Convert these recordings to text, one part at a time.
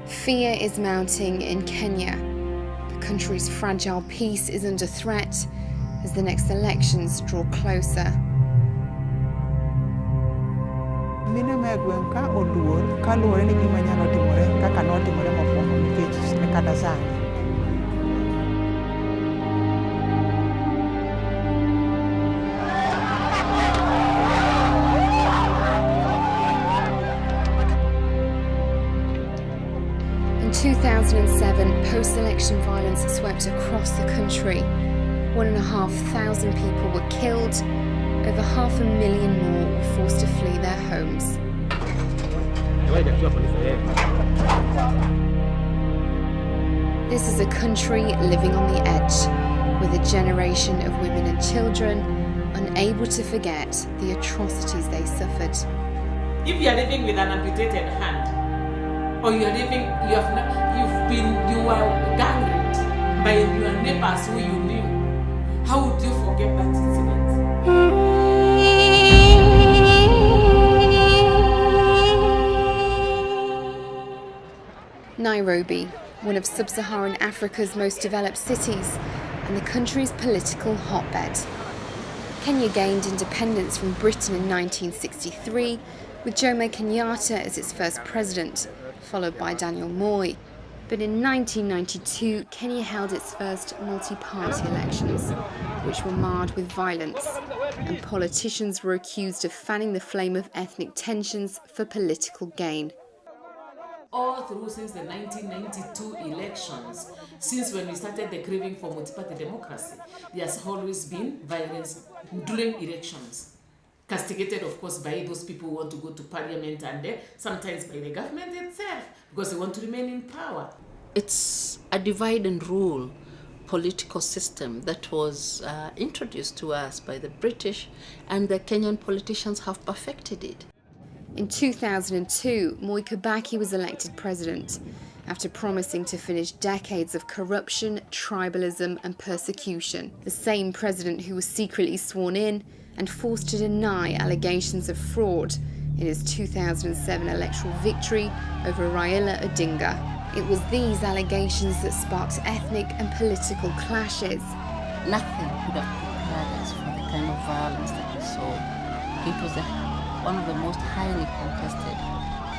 Fear is mounting in Kenya. The country's fragile peace is under threat as the next elections draw closer. Mine megweng ka oluor kaluwore ni gima nyalo timore kaka notimore mokwongo nikech ne kata sani. In 2007, post-election violence swept across the country. 1,500 people were killed. Over 500,000 more were forced to flee their homes. This is a country living on the edge, with a generation of women and children unable to forget the atrocities they suffered. If you are living with an amputated hand, or you are living, you were gang raped by your neighbors who you knew, how would you forget that incident? Nairobi, one of sub-Saharan Africa's most developed cities and the country's political hotbed. Kenya gained independence from Britain in 1963 with Jomo Kenyatta as its first president, followed by Daniel Moi. But in 1992, Kenya held its first multi-party elections, which were marred with violence, and politicians were accused of fanning the flame of ethnic tensions for political gain. All through since the 1992 elections, since when we started the craving for multi-party democracy, there has always been violence during elections. Castigated, of course, by those people who want to go to parliament and sometimes by the government itself, because they want to remain in power. It's a divide and rule political system that was introduced to us by the British, and the Kenyan politicians have perfected it. In 2002, Mwai Kibaki was elected president after promising to finish decades of corruption, tribalism and persecution. The same president who was secretly sworn in and forced to deny allegations of fraud in his 2007 electoral victory over Raila Odinga. It was these allegations that sparked ethnic and political clashes. Nothing could have prepared us for the kind of violence that we saw. It was one of the most highly contested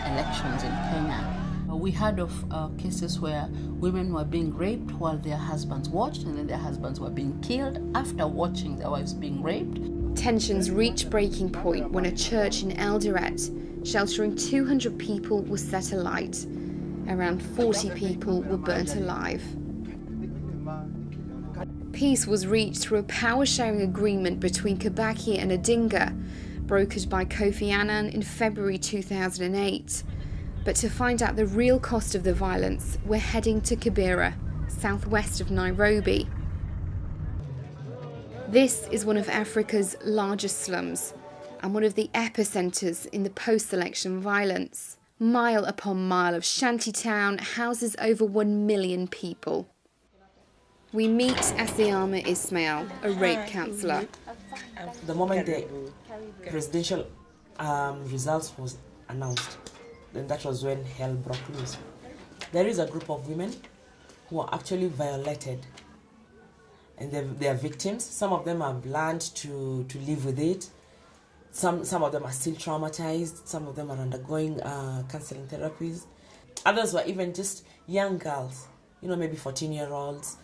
elections in Kenya. We heard of cases where women were being raped while their husbands watched, and then their husbands were being killed after watching their wives being raped. Tensions reached breaking point when a church in Eldoret, sheltering 200 people, was set alight. Around 40 people were burnt alive. Peace was reached through a power-sharing agreement between Kibaki and Odinga, brokered by Kofi Annan in February 2008. But to find out the real cost of the violence, we're heading to Kibera, southwest of Nairobi. This is one of Africa's largest slums and one of the epicenters in the post-election violence. Mile upon mile of shantytown houses over 1 million people. We meet Asiama Ismail, a rape counsellor. The moment the presidential results was announced, then that was when hell broke loose. There is a group of women who are actually violated, and they are victims. Some of them have learned to live with it. Some of them are still traumatized. Some of them are undergoing counseling therapies. Others were even just young girls, maybe 14-year-olds,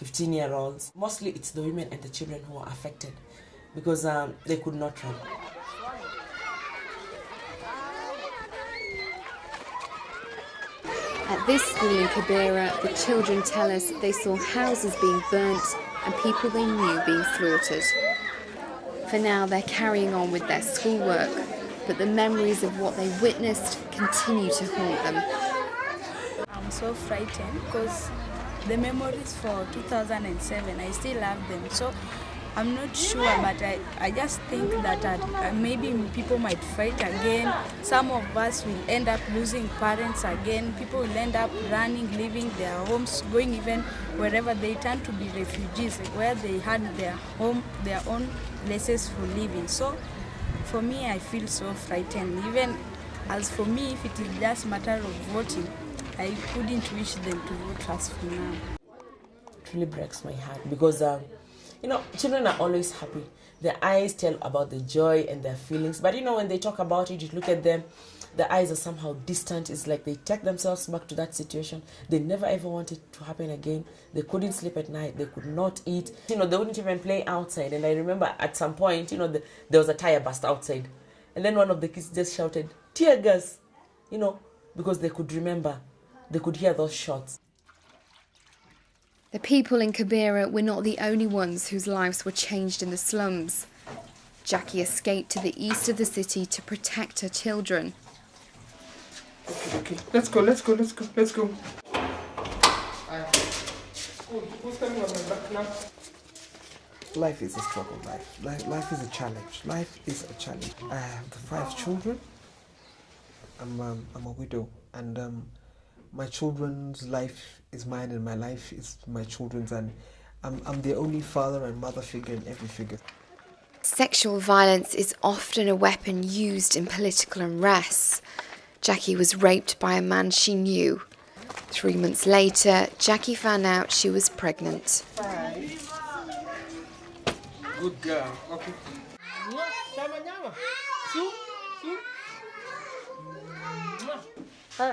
15-year-olds. Mostly it's the women and the children who are affected because they could not run. At this school in Kibera, the children tell us they saw houses being burnt and people they knew being slaughtered. For now, they're carrying on with their schoolwork, but the memories of what they witnessed continue to haunt them. I'm so frightened because the memories for 2007, I still have them. So I'm not sure, but I just think that maybe people might fight again. Some of us will end up losing parents again. People will end up running, leaving their homes, going even wherever they turn to be refugees, where they had their home, their own places for living. So for me, I feel so frightened. Even as for me, if it is just a matter of voting, I couldn't wish them to vote us for now. It really breaks my heart because, children are always happy. Their eyes tell about the joy and their feelings. But, when they talk about it, you look at them, their eyes are somehow distant. It's like they take themselves back to that situation. They never ever want it to happen again. They couldn't sleep at night. They could not eat. They wouldn't even play outside. And I remember at some point, there was a tire burst outside. And then one of the kids just shouted, "Tear gas," because they could remember. They could hear those shots. The people in Kibera were not the only ones whose lives were changed in the slums. Jackie escaped to the east of the city to protect her children. Okay. Let's go. Who's coming on my back now? Life is a struggle. Life is a challenge. Life is a challenge. I have 5 children. I'm a widow, and my children's life is mine, and my life is my children's, and I'm the only father and mother figure in every figure. Sexual violence is often a weapon used in political unrest. Jackie was raped by a man she knew. 3 months later, Jackie found out she was pregnant. Good girl. Okay.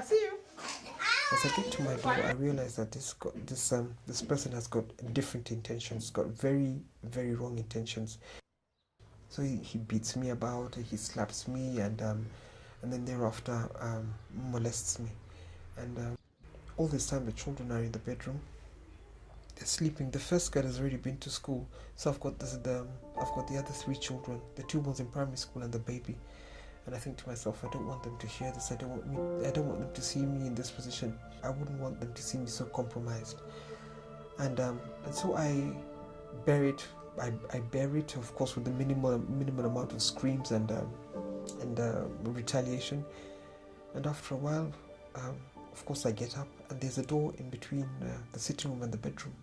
See you. As I get to my door, I realize that this person has got different intentions. Got very, very wrong intentions. So he beats me about, he slaps me, and then thereafter molests me. And all this time the children are in the bedroom. They're sleeping. The first girl has already been to school, so I've got the other 3 children, the 2 ones in primary school and the baby. And I think to myself, I don't want them to hear this. I don't want them to see me in this position. I wouldn't want them to see me so compromised. And so I bury it. I bury it, of course, with the minimal amount of screams and retaliation. And after a while, of course, I get up, and there's a door in between the sitting room and the bedroom.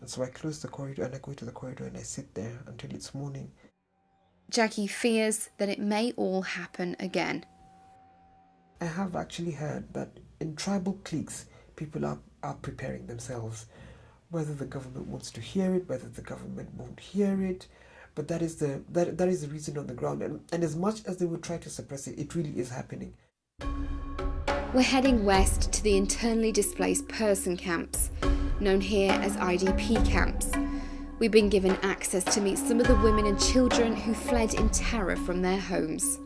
And so I close the corridor, and I go to the corridor, and I sit there until it's morning. Jackie fears that it may all happen again. I have actually heard that in tribal cliques, people are preparing themselves. Whether the government wants to hear it, whether the government won't hear it, but that is the reason on the ground. And as much as they would try to suppress it, it really is happening. We're heading west to the internally displaced person camps, known here as IDP camps. We've been given access to meet some of the women and children who fled in terror from their homes.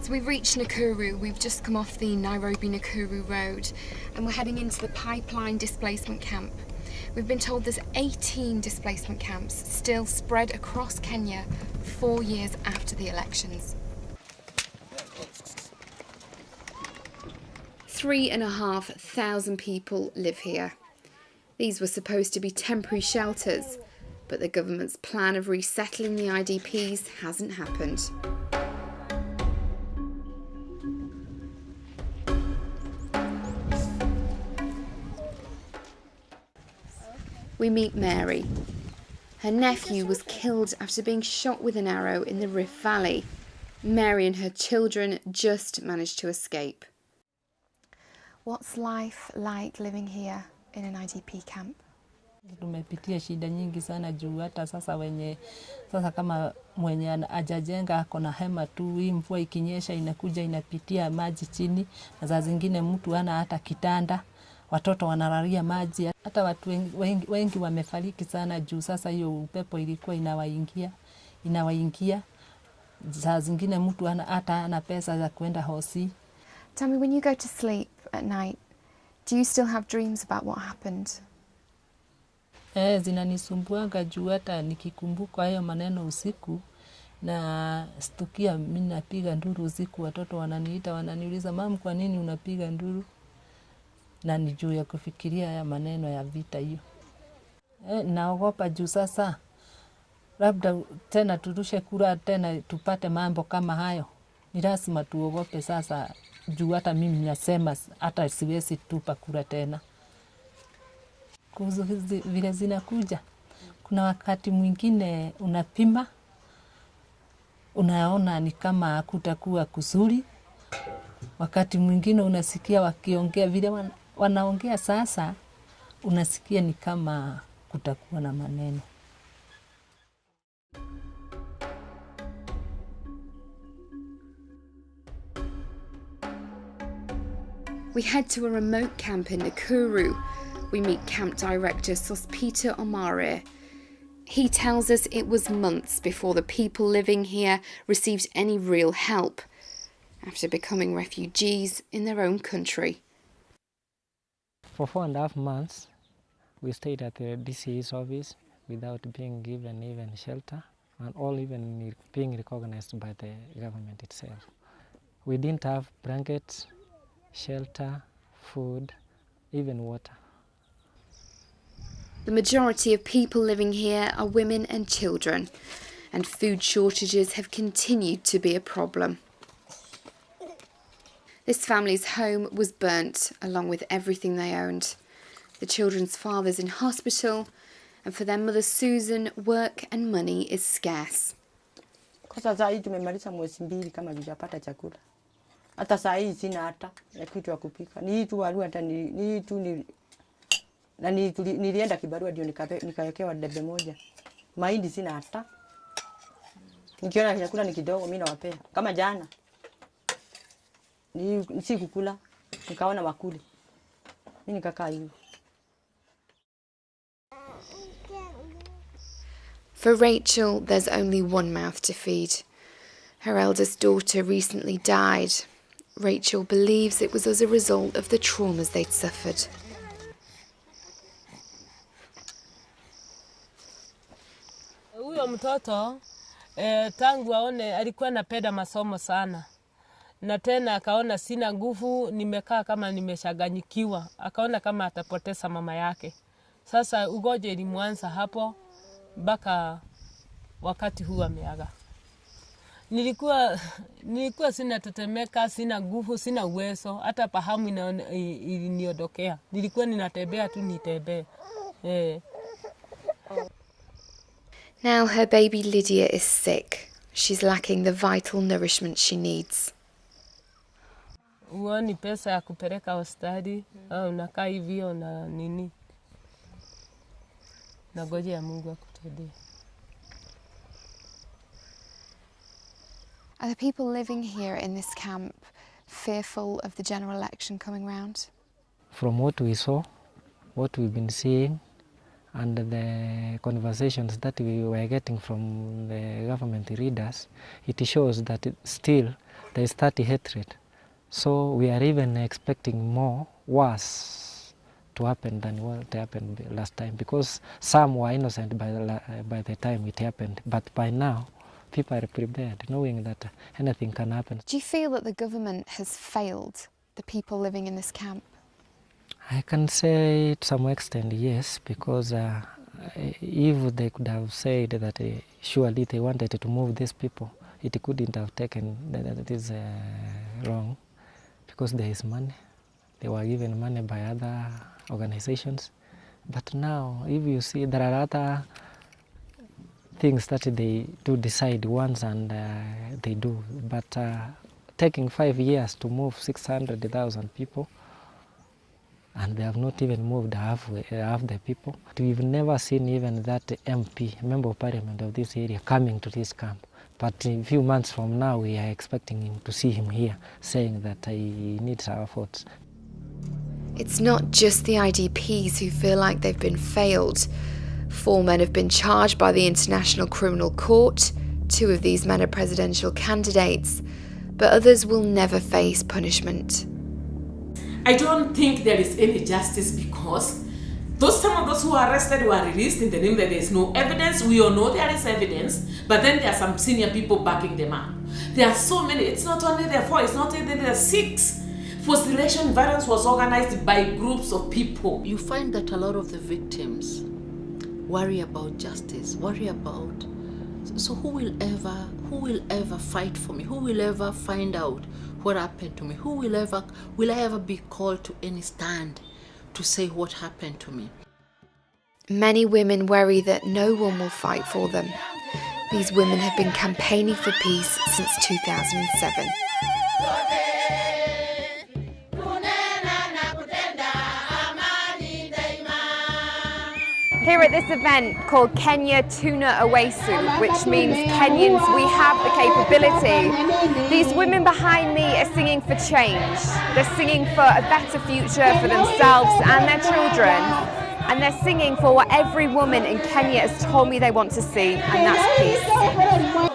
So we've reached Nakuru. We've just come off the Nairobi-Nakuru road, and we're heading into the Pipeline displacement camp. We've been told there's 18 displacement camps still spread across Kenya 4 years after the elections. 3,500 people live here. These were supposed to be temporary shelters, but the government's plan of resettling the IDPs hasn't happened. We meet Mary. Her nephew was killed after being shot with an arrow in the Rift Valley. Mary and her children just managed to escape. What's life like living here in an IDP camp? Tumepitia shida nyingi sana juu hata sasa kama mwenye ajajenga ako na hema tu, hii mvua ikinyesha inakuja inapitia maji chini, na saa zingine mtu hana hata kitanda, watoto wanalalia maji. Hata watu wengi wamefariki sana juu sasa hiyo upepo ilikuwa inawaingia. Saa zingine mtu hana pesa za kwenda hosi. Tell me, when you go to sleep at night, do you still have dreams about what happened? Zinanisumbuanga juu hata nikikumbuka hayo maneno usiku, na stukia mimi napiga nduru usiku, watoto wananiita wananiuliza, "Mama, kwa nini unapiga nduru?" Na ni juu ya kufikiria haya maneno ya vita hiyo. Naogopa juu sasa labda tena turushe kura tena tupate mambo kama hayo. Ni lazima tuogope sasa juu hata mimi nasema hata siwezi tupa kura tena. Kuhusu vile zinakuja, kuna wakati mwingine unapima, unaona ni kama hakutakuwa kuzuri, Wakati mwingine unasikia wakiongea vile wanaongea sasa, unasikia ni kama kutakuwa na maneno. We head to a remote camp in Nakuru. We meet camp director Sospita Omare. He tells us it was months before the people living here received any real help after becoming refugees in their own country. For 4.5 months, we stayed at the DCE's office without being given even shelter and all even being recognized by the government itself. We didn't have blankets, shelter, food, even water. The majority of people living here are women and children, and food shortages have continued to be a problem. This family's home was burnt along with everything they owned. The children's father's in hospital, and for their mother Susan, work and money is scarce. Kwa sasa hii tumemaliza mwezi mbili kama hatujapata chakula. Hata saa hii sina hata ya kitu ya kupika. Ni hii tu walu hata ni hii tu ni na nilienda kibarua ndio nikawekewa debe moja. Mahindi sina hata. Nikiona chakula ni kidogo mimi nawapea. Kama jana ni si kukula, nikaona wakule. Mimi nikakaa hivi. For Rachel, there's only one mouth to feed. Her eldest daughter recently died. Rachel believes it was as a result of the traumas they'd suffered. Huyo mtoto tangu aone alikuwa anapenda masomo sana. Na tena akaona sina nguvu, nimekaa kama nimeshaganyikiwa. Akaona kama atapoteza mama yake. Sasa ugonjwa ulimwanza hapo mpaka wakati huu ameaga. Nilikuwa sina tetemeka, sina nguvu, sina uwezo, hata fahamu iliniondokea. Nilikuwa ninatembea tu nitembee. Now her baby Lydia is sick. She's lacking the vital nourishment she needs. Uoni pesa ya kupeleka hospitali, unakaa hivyo na nini. Nangojea Mungu akusaidie. Are the people living here in this camp fearful of the general election coming round? From what we saw, what we've been seeing, and the conversations that we were getting from the government leaders, it shows that still there is that hatred. So we are even expecting more worse to happen than what happened last time, because some were innocent by the time it happened, but by now people are prepared, knowing that anything can happen. Do you feel that the government has failed the people living in this camp? I can say to some extent yes, because if they could have said that surely they wanted to move these people, it couldn't have taken that is wrong, because there is money. They were given money by other organizations. But now, if you see, there are other things that they do decide once and they do. But taking 5 years to move 600,000 people, and they have not even moved half the people. We've never seen even that MP, Member of Parliament of this area, coming to this camp. But a few months from now, we are expecting him to see him here, saying that he needs our votes. It's not just the IDPs who feel like they've been failed. 4 men have been charged by the International Criminal Court. 2 of these men are presidential candidates, but others will never face punishment. I don't think there is any justice, because some of those who are arrested were released in the name that there is no evidence. We all know there is evidence, but then there are some senior people backing them up. There are so many. It's not only there 4, it's not only there 6. Forced relation violence was organized by groups of people. You find that a lot of the victims worry about justice, worry about, so who will ever fight for me? Who will ever find out what happened to me? will I ever be called to any stand to say what happened to me? Many women worry that no one will fight for them. These women have been campaigning for peace since 2007. here at this event called Kenya Tuna Awesu, which means Kenyans, we have the capability. These women behind me are singing for change. They're singing for a better future for themselves and their children. And they're singing for what every woman in Kenya has told me they want to see, and that's peace.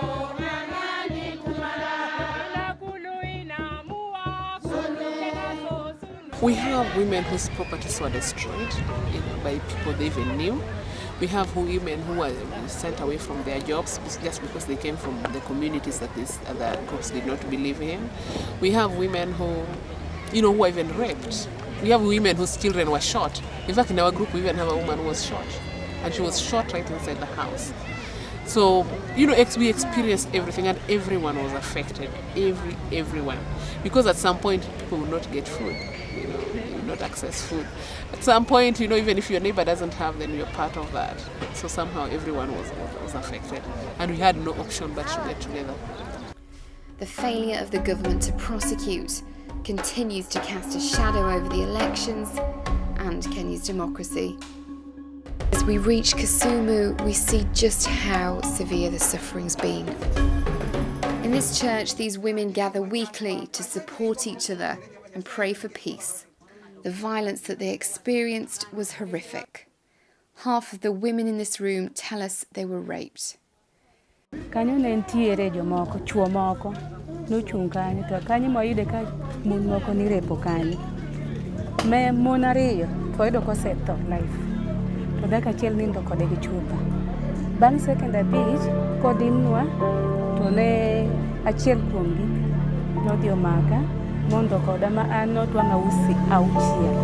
We have women whose properties were destroyed by people they even knew. We have women who were sent away from their jobs just because they came from the communities that these other groups did not believe in. We have women who, who were even raped. We have women whose children were shot. In fact, in our group, we even have a woman who was shot, and she was shot right inside the house. So, we experienced everything, and everyone was affected. Everyone. Because at some point, people will not get food. They will not access food. At some point, even if your neighbor doesn't have, then you're part of that. So somehow everyone was affected. And we had no option but to get together. The failure of the government to prosecute continues to cast a shadow over the elections and Kenya's democracy. As we reach Kisumu, we see just how severe the suffering's been. In this church, these women gather weekly to support each other and pray for peace. The violence that they experienced was horrific. Half of the women in this room tell us they were raped. Kanyo ne ntiere jomoko, chuo moko, nochung' kanyo, to kanyo moyude ka mon moko ni repo kanyo. Me mon ariyo, toyudo kosetho life. To dhako achiel nindo kode gi chupa. Bang' second abich, kodimnwa, to ne achiel kuomgi nodhi omaka, mondo koda ma an notwang'a usi auchiel.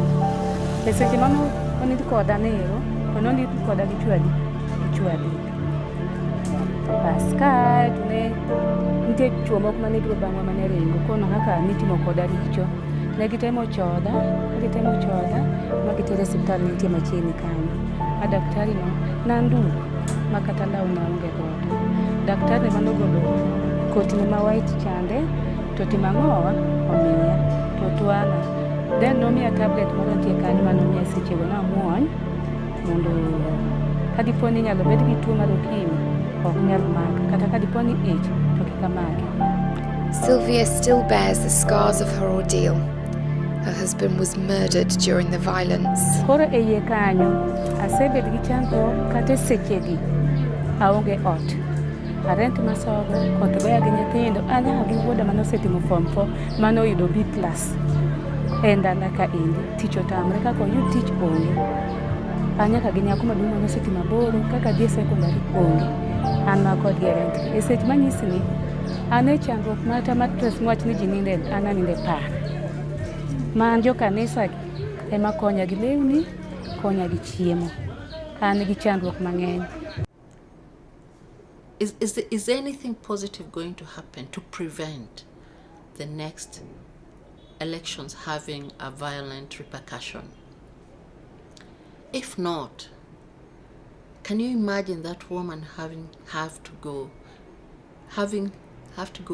E seche mano onid koda nero, to nonid koda gi chwo adek. Pascal ne nitie chuo moko mane biro bang'wa mane ringo kono kaka nitimo koda richo. Ne gitemo chodha, ma gitere osiptal nitie machiegni kanyo. A daktari no nanduko ma kata law na onge godo. Daktari manogolo koti ma white chande, to timang'owa omiya, to twang'a. Then nomiya tablet moro nitie kanyo manomiya sechego namuony mondo kadiponi nyalo bed gi tuo mar okimi. Sylvia still bears the scars of her ordeal. Her husband was murdered during the violence. Koro eye kanyo asebed gi chandruok kata sechegi aonge ot. Arent masogo koth goya gi nyithindo anya gi wuoda manosetimo form 4 manoyudo B+ e ndalo ka indi tich otamre kaka oyud tich onge. Anyaka gi nyako maduong' manosetimo 8 kaka dhi secondary onge. An makod gerent. E seche manyisi ni ane chandruok mata matres mwach ni ji ninde an aninde par. Man jo kanisa ema konya gi lewni, konya gi chiemo. An gi chandruok mang'eny. Is there anything positive going to happen to prevent the next elections having a violent repercussion? If not, can you imagine that woman have to go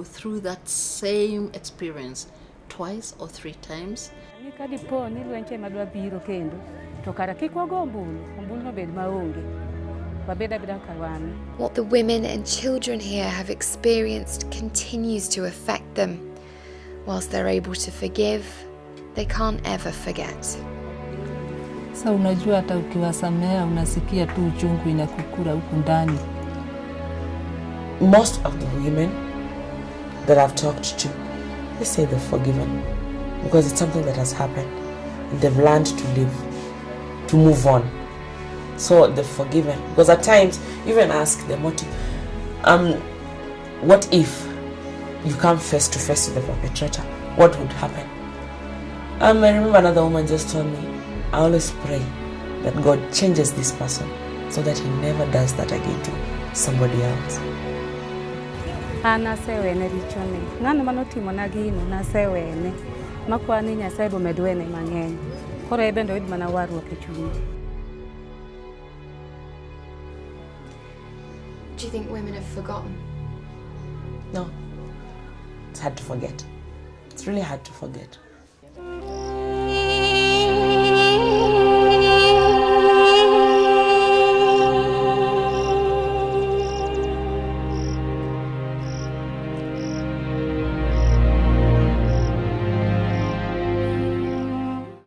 through that same experience twice or 3 times? What the women and children here have experienced continues to affect them. Whilst they're able to forgive, they can't ever forget. Sasa unajua hata ukiwasamea unasikia tu uchungu inakukura huku ndani. Most of the women that I've talked to, they say they're forgiven because it's something that has happened and they've learned to live, to move on. So they're forgiven because at times you even ask the motive, what if you come face to face with the perpetrator? What would happen? I remember another woman just told me, I always pray that God changes this person so that he never does that again to somebody else. Ana sewene richone. Ng'ano manotimo na gino na sewene. Makwani Nyasaye bo medwene mang'eny. Koro ebendo oyud mana warruok e chunye. Do you think women have forgotten? No. It's hard to forget. It's really hard to forget.